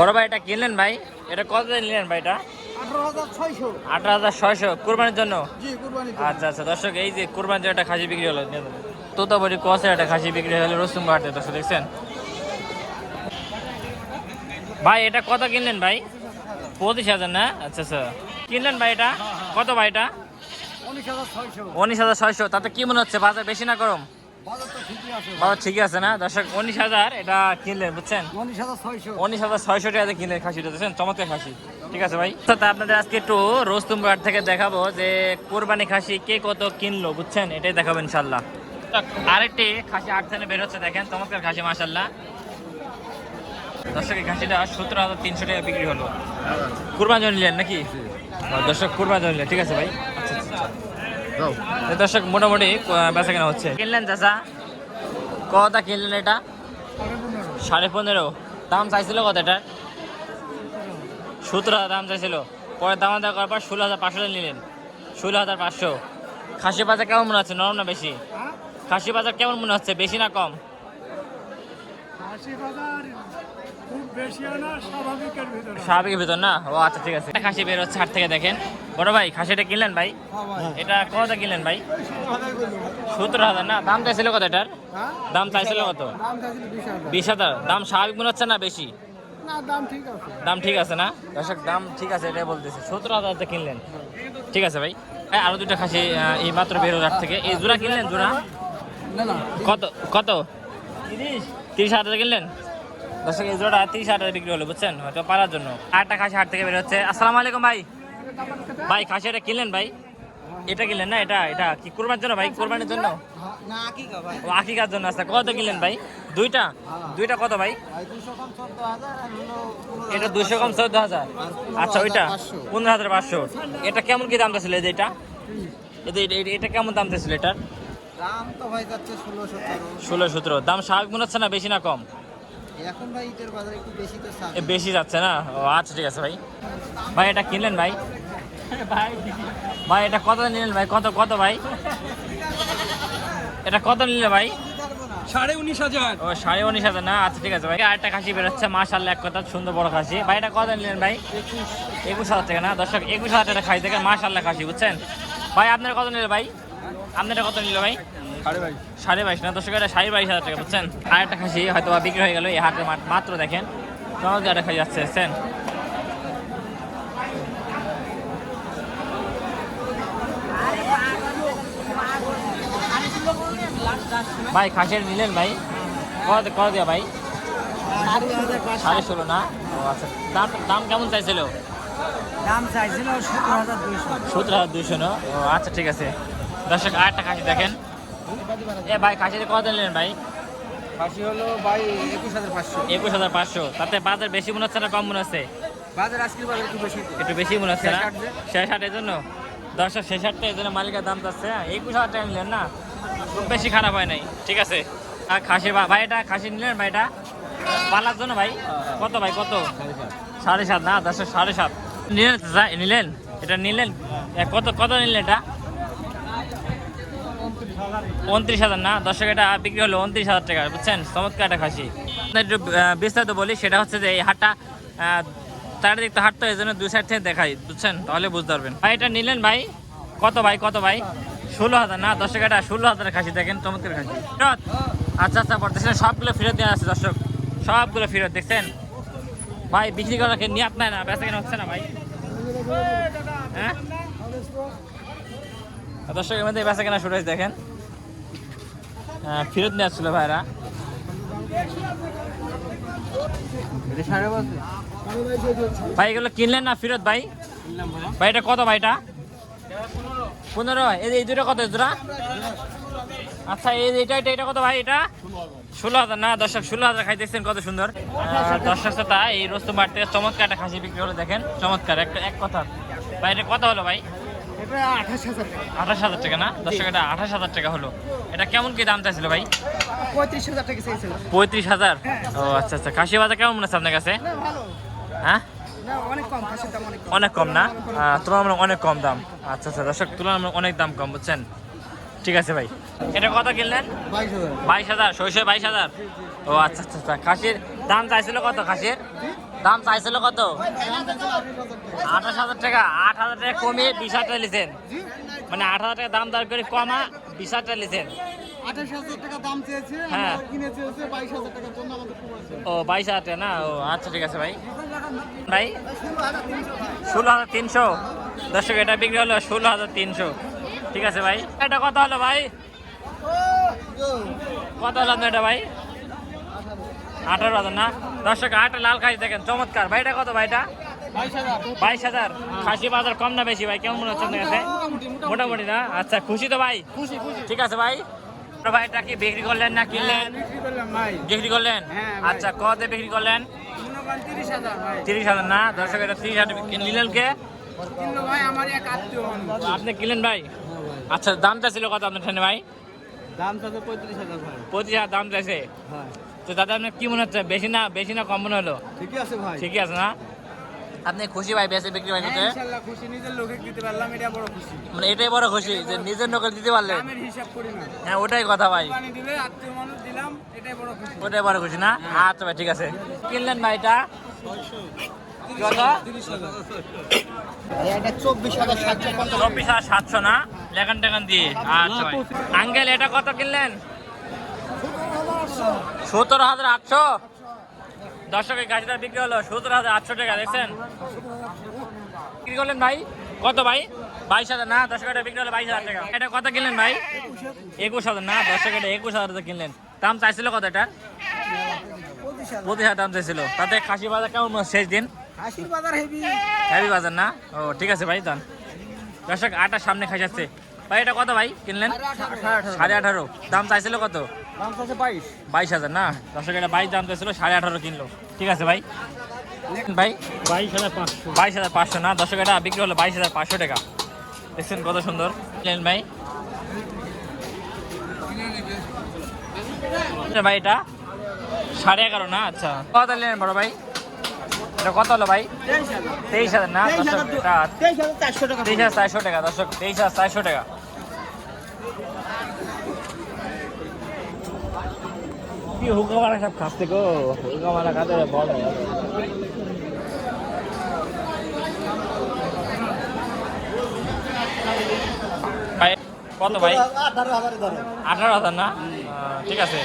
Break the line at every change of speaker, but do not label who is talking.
বড় ভাই এটা কিনলেন ভাই? এটা কত দিয়ে নিলেন ভাই? এটা 18,600 কুরবানির জন্য। আচ্ছা আচ্ছা দর্শক, এই যে কুরবানির জন্য একটা খাসি বিক্রি হলো, তোতাবড়ি কসের একটা খাসি বিক্রি হলো রসুন হাটে। দর্শক দেখছেন ভাই, এটা কত কিনলেন ভাই? 25,000 না? আচ্ছা আচ্ছা কিনলেন ভাই। এটা কত ভাই? এটা 19,600। তাতে কি মনে হচ্ছে, বাজার বেশি না কম? বাজার ঠিকই আছে না দর্শক? 19,000 এটা কিনলেন, বুঝছেন? 19,600 টাকাতে কিনলেন খাসিটা, দেখছেন? চমৎকার খাসি। ঠিক আছে ভাই, তো আপনাদের আজকে একটু রোস্তমঘাট থেকে দেখাবো যে কোরবানি খাসি কে কত কিনলো, বুঝছেন? এটাই দেখাবো ইনশাল্লাহ। আরেকটি খাসি আট থেকে বের হচ্ছে, দেখেন চমৎকার খাসি মাশাল্লাহ। দর্শক এই খাসিটা 17,300 টাকা বিক্রি হলো। কুরবানি জন্য নিলেন নাকি দর্শক? কুরবানি জন্য নিলেন, ঠিক আছে ভাই। আচ্ছা আচ্ছা দর্শক, মোটামুটি বেচা কেনা হচ্ছে। কিনলেন চাচা? কত কিনলেন এটা? 15.5। দাম চাইছিল কত এটা? 17,000 দাম চাইছিল। পরে দাম দেওয়া করার পর 16,500 নিলেন। 16,500। খাসি বাজার কেমন মনে হচ্ছে, নরম না বেশি? খাসি বাজার কেমন মনে হচ্ছে, বেশি না কম? স্বাভাবিকের ভিতর না? ও আচ্ছা ঠিক আছে। খাসি বের হচ্ছে হাট থেকে, দেখেন। বড় ভাই খাসিটা কিনলেন ভাই? এটা কত কিনলেন ভাই? 17,000 না? দাম চাইছিল কত এটার? দাম চাইছিল কত? 20,000। দাম স্বাভাবিক মনে হচ্ছে না বেশি? দাম ঠিক আছে না দর্শক? দাম ঠিক আছে, এটাই বলতেছে। 17,000 কিনলেন, ঠিক আছে ভাই। আরো দুটো খাসি এই মাত্র বের হলো হাট থেকে। এই জোড়া কিনলেন? জোড়া কত? কত? 30,000 কিনলেন দর্শক? এই জোড়া 30,000 বিক্রি হলো, বুঝছেন? হয়তো পারার জন্য। আরেকটা খাসি হাট থেকে বের হচ্ছে। আসসালামু আলাইকুম ভাই। ভাই খাসি এটা কিনলেন ভাই? এটা কিনলেন না? এটা এটা কি কুরবানির জন্য ভাই? কুরবানির জন্য? ও আকিকার জন্য। আচ্ছা কত কিনলেন ভাই? দুইটা? দুইটা কত ভাই? এটা 200 কম 14,000। আচ্ছা ওইটা 15,500। এটা কেমন কি দামটা ছিল? এটা এটা কেমন দাম ছিল এটার?
দাম তো ভাই যাচ্ছে
16-17। দাম স্বাভাবিক মনে হচ্ছে না বেশি না কম?
এখন ভাই ইটের বাজার একটু বেশি তো
বেশি যাচ্ছে না? ও আচ্ছা ঠিক আছে ভাই। ভাই এটা কিনলেন ভাই? ভাই এটা কত নিলেন ভাই? কত কত ভাই? এটা কত নিলে ভাই?
19,500।
ও 19,500 না? আচ্ছা ঠিক আছে ভাই। আরেকটা খাসি বেরোচ্ছে মাশাআল্লাহ, এক কথা সুন্দর বড় খাসি। ভাই এটা কত নিলেন ভাই? 21,000 টাকা না দর্শক? 21,000 টাকা খাসি থেকে মাশাআল্লাহ খাসি, বুঝছেন ভাই? আপনার কত নিলে ভাই? আপনার কত নিল ভাই? 22.5 না দর্শক? এটা 22,000 টাকা, বুঝছেন? আর একটা খাসি হয়তো বিক্রি হয়ে গেল এই হাটের মাত্র, দেখেন চমৎকার একটা খাসি যাচ্ছে, দেখছেন? ভাই খাসির নিলেন ভাই? কত কত দেওয়া ভাই? 16.5 না? ও আচ্ছা। দাম দাম কেমন চাইছিল?
দাম চাইছিল 17,200।
17,200 না? ও আচ্ছা ঠিক আছে দর্শক। আর একটা খাসি দেখেন। এ ভাই খাসিতে কত নিলেন ভাই?
খাসি হলো ভাই 21,500।
21,500। তাতে বাজার বেশি মনে হচ্ছে না কম মনে হচ্ছে?
বাজার আজকের বাজার একটু বেশি।
একটু বেশি মনে হচ্ছে না?
66
এর জন্য দর্শক 66 এর জন্য মালিকের দাম চাচ্ছে। 21,000 টাকা নিলেন না? খুব বেশি খারাপ হয় নাই, ঠিক আছে। আর খাসি ভাই এটা খাসি নিলেন ভাই? এটা পালার জন্য ভাই? কত ভাই? কত? 7.5 না দর্শক? 7.5 নিলেন? নিলেন এটা নিলেন? কত কত নিলেন এটা? 29,000 না দর্শক? এটা বিক্রি হলো 29,000 টাকা, বুঝছেন? চমৎকার একটা খাসি। একটু বিস্তারিত বলি, সেটা হচ্ছে যে এই হাটটা চারিদিক তো হাট, তো এই জন্য দুই সাইড থেকে দেখাই, বুঝছেন? তাহলে বুঝতে পারবেন। ভাই এটা নিলেন ভাই? কত ভাই? কত ভাই? 16,000 না দর্শক? এটা 16,000 খাসি, দেখেন চমৎকার খাসি। আচ্ছা আচ্ছা দেখছেন সবগুলো ফেরত দেওয়া আছে দর্শক, সবগুলো ফেরত, দেখছেন ভাই? বিক্রি করার নিয়াত নাই না, বেচা কেনা হচ্ছে না ভাই? হ্যাঁ দর্শক, এর মধ্যে বেচা কেনা শুরু হয়েছে, দেখেন ফেরত নিয়ে আসছিল ভাইরা। ভাই এগুলো কিনলেন না ফেরত ভাই? ভাই এটা কত ভাই? এটা 15। এই দুটো কত জোড়া? আচ্ছা এটা কত ভাই? এটা 16,000 না দর্শক? 16,000 খাই, দেখছেন কত সুন্দর দর্শক। তা এই রোস্তমঘাট থেকে চমৎকার একটা খাসি বিক্রি হলো, দেখেন চমৎকার এক কথা। ভাই এটা কত হলো ভাই? 28,000 টাকা না দর্শক? এটা 28,000 টাকা হলো। এটা কেমন কি দাম চাইছিল ভাই?
35,000 টাকা চাইছিল।
35,000? ও আচ্ছা আচ্ছা। খাসি বাজার কেমন মনে হচ্ছে আপনার কাছে? হ্যাঁ অনেক কম না? তুলনামূলক অনেক কম দাম। আচ্ছা আচ্ছা দর্শক, তুলনামূলক অনেক দাম কম, বুঝছেন? ঠিক আছে ভাই। এটা কত কিনলেন?
22,000।
22,000? 22,000? ও আচ্ছা আচ্ছা আচ্ছা। খাসির দাম চাইছিল কত খাসির? দাম চাইছিল কত? 28,000 টাকা। 8,000 টাকা কমিয়ে 20,000 টাকা লিছেন, মানে 8,000 টাকা দাম দর করে কমা 20,000 টাকা লিছেন।
28,000 টাকা দাম চেয়েছে,
হ্যাঁ।
আমরা কিনেছে হচ্ছে 22,000 টাকার জন্য আমাদের কমেছে।
ও 22,000 টাকা না? ও আচ্ছা ঠিক আছে ভাই। ভাই 16,300। দর্শক এটা বিক্রি হলো 16,300। ঠিক আছে ভাই। এটা কত হলো ভাই? কত হলো আপনার এটা ভাই? 18,000 না? দর্শক 8 লাল খাসি দেখেন চমৎকার ভাই। এটা কত ভাই? এটা 22,000। খাসি বাজার কম না বেশি ভাই? কেমন মনে হচ্ছে আপনার কাছে? মোটামুটি না? আচ্ছা খুশি তো ভাই? ঠিক আছে ভাই। তো ভাই এটা কি বিক্রি করলেন না কিনলেন?
বিক্রি করলাম ভাই।
বিক্রি করলেন?
হ্যাঁ ভাই।
আচ্ছা কত বিক্রি করলেন?
30,000 ভাই।
30,000 না? দর্শক এটা 30,000 নিলেন কে?
কিনলো ভাই আমার এক আত্মীয় মানুষ।
আপনি কিনলেন ভাই? আচ্ছা দামটা ছিল কত আপনার ঠান্ডা ভাই?
দাম চাচ্ছে 35,000 ভাই।
25,000 দাম চাইছে।
হ্যাঁ
তো দাদা আপনার কি মনে হচ্ছে, বেশি না কম মনে হলো?
ঠিকই আছে ভাই।
ঠিকই আছে না? আপনি খুশি ভাই বেশি বিক্রি ভাই করতে?
ইনশাআল্লাহ খুশি, নিজের লোকে দিতে পারলাম এটা বড় খুশি।
মানে এটাই বড় খুশি যে নিজের নকল দিতে পারলেন।
দামের হিসাব করি না।
হ্যাঁ ওটাই কথা ভাই,
পানি দিলে আত্মীয় মানুষ দিলাম, এটাই বড় খুশি।
ওটাই বড় খুশি না? আচ্ছা ভাই ঠিক আছে। কিনলেন ভাই এটা কত? 24,700 না? লেখান টেখান দিয়ে। আচ্ছা ভাই। আঙ্কেল এটা কত কিনলেন? 17,800। দর্শকের গাড়িটা বিক্রি হলো 17,800 টাকা। দেখছেন বিক্রি করলেন ভাই কত ভাই? 22,000 না? দর্শকের বিক্রি হলো 22,000 টাকা। এটা কত কিনলেন ভাই? 21,000 না? দর্শকের 21,000 কিনলেন। দাম চাইছিল কত এটা? 25,000 দাম চাইছিল। তাতে খাসি বাজার কেমন মনে হচ্ছে শেষ দিন?
হাসির বাজার হেভি।
হ্যাভি বাজার না? ও ঠিক আছে ভাই দান। দর্শক 8টার সামনে খাই যাচ্ছে ভাই। এটা কত ভাই কিনলেন? 18,500। দাম চাইছিল কত?
দাম চাচ্ছে 22।
22,000 না? দর্শক এটা 22 দাম চাইছিল, 18,500 কিনলো। ঠিক আছে ভাই। ভাই 22,500 না? দর্শক এটা বিক্রি হলো 22,500 টাকা। দেখছেন কত সুন্দর কিনলেন ভাই। ভাই এটা 11.5 না? আচ্ছা কত নিলেন বড় ভাই? এটা কত হলো ভাই? 23,000 না? দর্শক এটা
23,400 টাকা।
23,400 টাকা। দর্শক 23,400 টাকা। কি হুকা মারা সব খাচ্ছে গো, হুকা মারা খাতে বড় ভাই। কত ভাই? 18,000 না? ঠিক আছে।